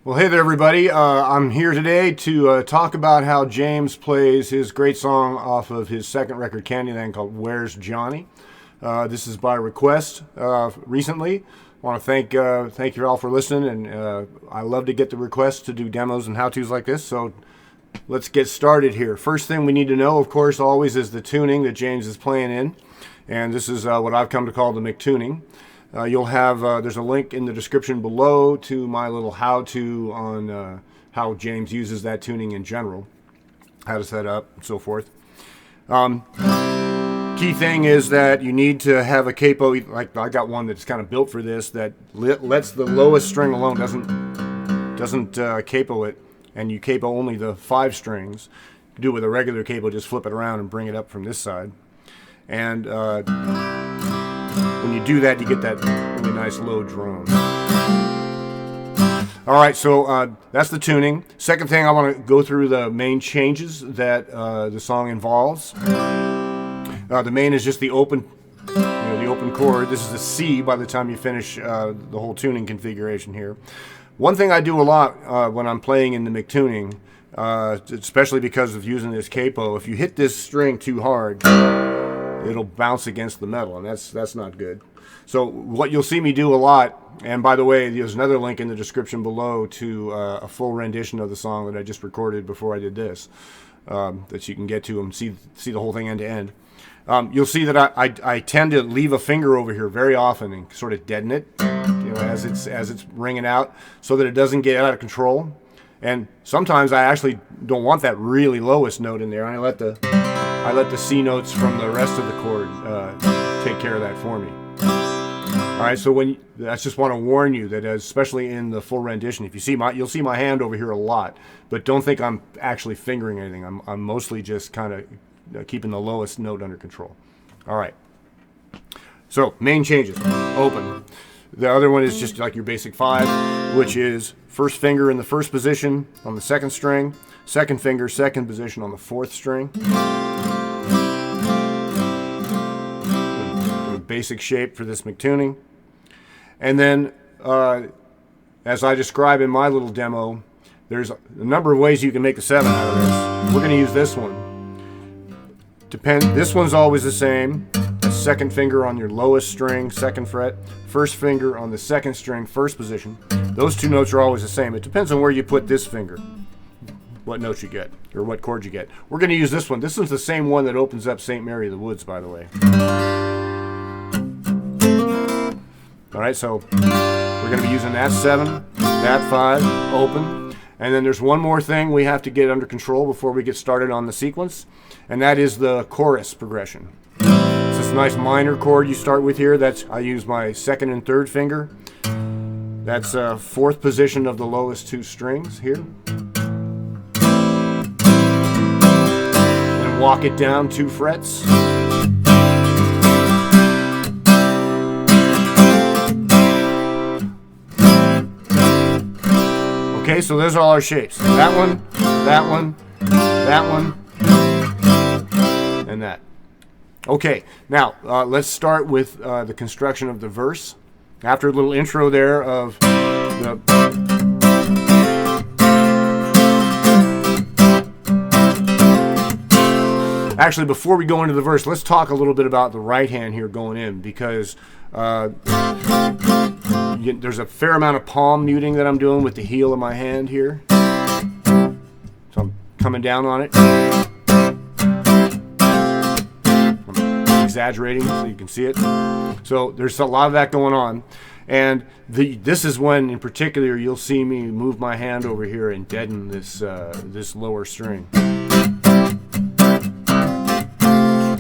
Well, hey there, everybody. I'm here today to talk about how James plays his great song off of his second record, Candyland, called Where's Johnny? This is by request recently. I want to thank you all for listening, and I love to get the requests to do demos and how-tos like this, so let's get started here. First thing we need to know, of course, always is the tuning that James is playing in, and this is what I've come to call the McTuning. You'll have, there's a link in the description below to my little how-to on how James uses that tuning in general, how to set up, and so forth. Key thing is that you need to have a capo, like I got one that's kind of built for this, that lets the lowest string alone, doesn't capo it, and you capo only the 5 strings. You do it with a regular capo, just flip it around and bring it up from this side. And when you do that, you get that really nice low drone. Alright, so that's the tuning. Second thing, I want to go through the main changes that the song involves. The main is just the open, the open chord. This is a C by the time you finish the whole tuning configuration here. One thing I do a lot when I'm playing in the McTuning, especially because of using this capo, if you hit this string too hard, it'll bounce against the metal, and that's not good. So what you'll see me do a lot, and by the way, there's another link in the description below to a full rendition of the song that I just recorded before I did this, that you can get to and see the whole thing end to end. You'll see that I tend to leave a finger over here very often and sort of deaden it, as it's ringing out, so that it doesn't get out of control. And sometimes I actually don't want that really lowest note in there. I let the C notes from the rest of the chord take care of that for me. All right, so I just want to warn you that, especially in the full rendition, if you see you'll see my hand over here a lot, but don't think I'm actually fingering anything. I'm mostly just kind of keeping the lowest note under control. All right. So main changes: open. The other one is just like your basic 5, which is first finger in the first position on the second string, second finger second position on the 4th string. Basic shape for this McTuning. And then, as I describe in my little demo, there's a number of ways you can make a 7 out of this. We're going to use this one. This one's always the same. Second finger on your lowest string, 2nd fret. First finger on the 2nd string, 1st position. Those 2 notes are always the same. It depends on where you put this finger, what notes you get, or what chord you get. We're going to use this one. This one's the same one that opens up St. Mary of the Woods, by the way. Alright, so we're going to be using that 7, that 5, open. And then there's one more thing we have to get under control before we get started on the sequence, and that is the chorus progression. It's this nice minor chord you start with here. I use my 2nd and 3rd finger. That's 4th position of the lowest 2 strings here. And walk it down 2 frets. Okay, so those are all our shapes. That one, that one, that one, and that. Okay, now let's start with the construction of the verse. After a little intro there of the... Actually, before we go into the verse, let's talk a little bit about the right hand here going in, because there's a fair amount of palm muting that I'm doing with the heel of my hand here. So I'm coming down on it. I'm exaggerating so you can see it. So there's a lot of that going on. And this is when, in particular, you'll see me move my hand over here and deaden this lower string.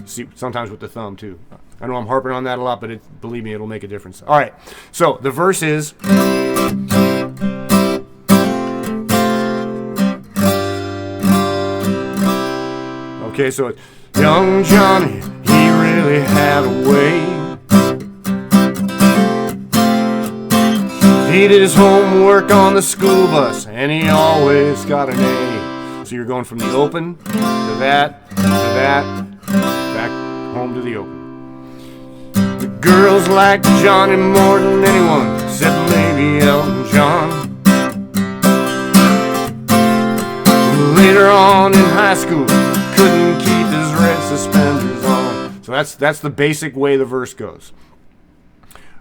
See, sometimes with the thumb too. I know I'm harping on that a lot, but believe me, it'll make a difference. All right, so the verse is... Okay, so it's, young Johnny, he really had a way. He did his homework on the school bus, and he always got an A. So you're going from the open to that, back home to the open. The girls like Johnny more than anyone, except maybe Elton John. later on in high school, couldn't keep his red suspenders on. So that's the basic way the verse goes.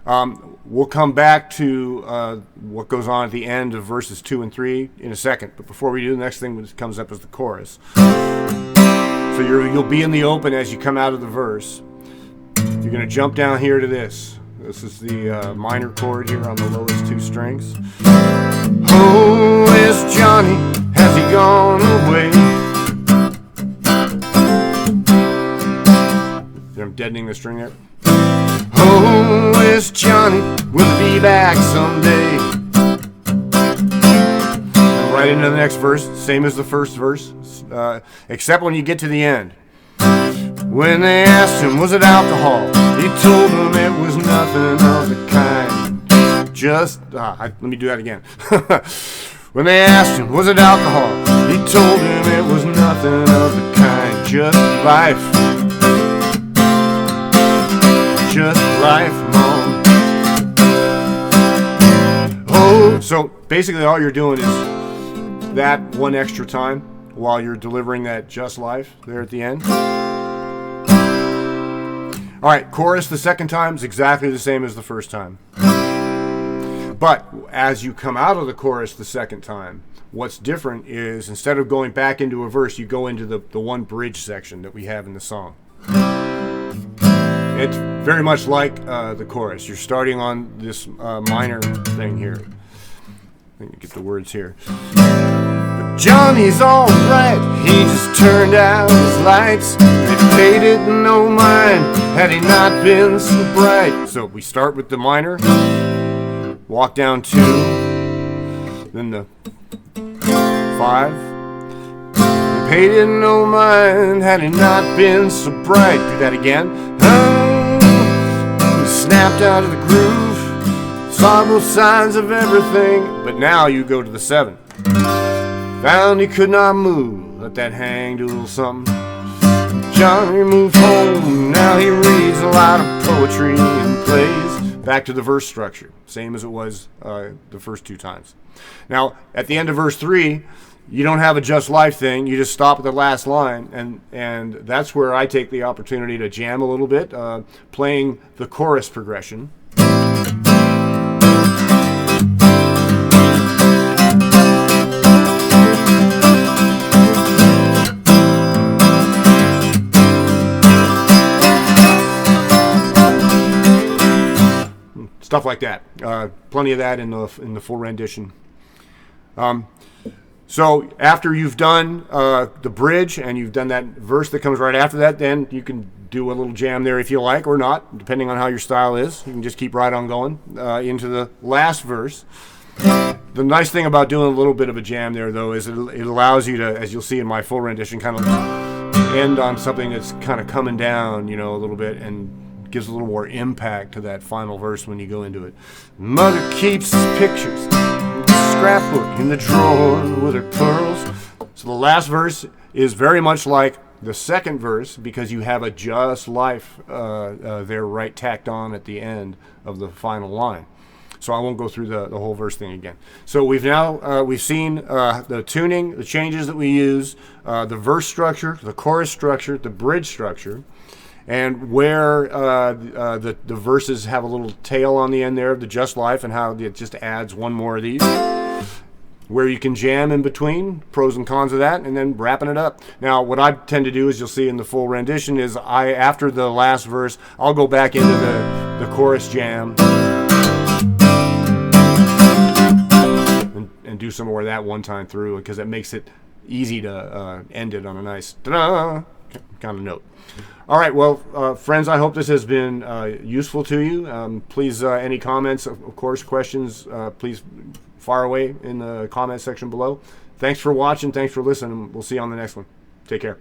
We'll come back to what goes on at the end of verses 2 and 3 in a second. But before we do, the next thing that comes up is the chorus. So you'll be in the open as you come out of the verse. You're going to jump down here to this. This is the minor chord here on the lowest 2 strings. Oh, where's Johnny? Has he gone away? I'm deadening the string there. Oh, where's Johnny? Will he be back someday? Right into the next verse, same as the first verse, except when you get to the end. When they asked him, was it alcohol? He told them it was nothing of the kind. Let me do that again. When they asked him, was it alcohol? He told them it was nothing of the kind. Just life. Just life, Mom. Oh, so basically all you're doing is that one extra time while you're delivering that just life there at the end. All right, chorus the second time is exactly the same as the first time. But as you come out of the chorus the second time, what's different is instead of going back into a verse, you go into the one bridge section that we have in the song. It's very much like the chorus. You're starting on this minor thing here. Let me get the words here. But Johnny's all right. He just turned out his lights. They paid it no mind had he not been so bright. So we start with the minor, walk down 2, then the 5. They paid it no mind had he not been so bright. Do that again. Snapped out of the groove, saw both sides of everything. But now you go to the 7. Found he could not move, let that hang, do a little something. Johnny moved home, now he reads a lot of poetry and plays. Back to the verse structure, same as it was the first 2 times. Now, at the end of verse 3, you don't have a just life thing. You just stop at the last line, and that's where I take the opportunity to jam a little bit, playing the chorus progression. Stuff like that. Plenty of that in the full rendition. So after you've done the bridge and you've done that verse that comes right after that, then you can do a little jam there if you like or not, depending on how your style is. You can just keep right on going into the last verse. The nice thing about doing a little bit of a jam there, though, is it allows you to, as you'll see in my full rendition, kind of end on something that's kind of coming down, a little bit, and gives a little more impact to that final verse when you go into it. Mother keeps pictures, scrapbook in the drawer with her pearls. So the last verse is very much like the second verse because you have a just life there right tacked on at the end of the final line. So I won't go through the whole verse thing again. So we've seen the tuning, the changes that we use, the verse structure, the chorus structure, the bridge structure, and where the verses have a little tail on the end there of the just life and how it just adds one more of these. Where you can jam in between, pros and cons of that, and then wrapping it up. Now, what I tend to do, as you'll see in the full rendition, is after the last verse, I'll go back into the chorus jam and do some more of that one time through, because it makes it easy to end it on a nice ta-da kind of note. All right, well, friends, I hope this has been useful to you. Please, any comments, of course, questions, please fire away in the comment section below. Thanks for watching. Thanks for listening. We'll see you on the next one. Take care.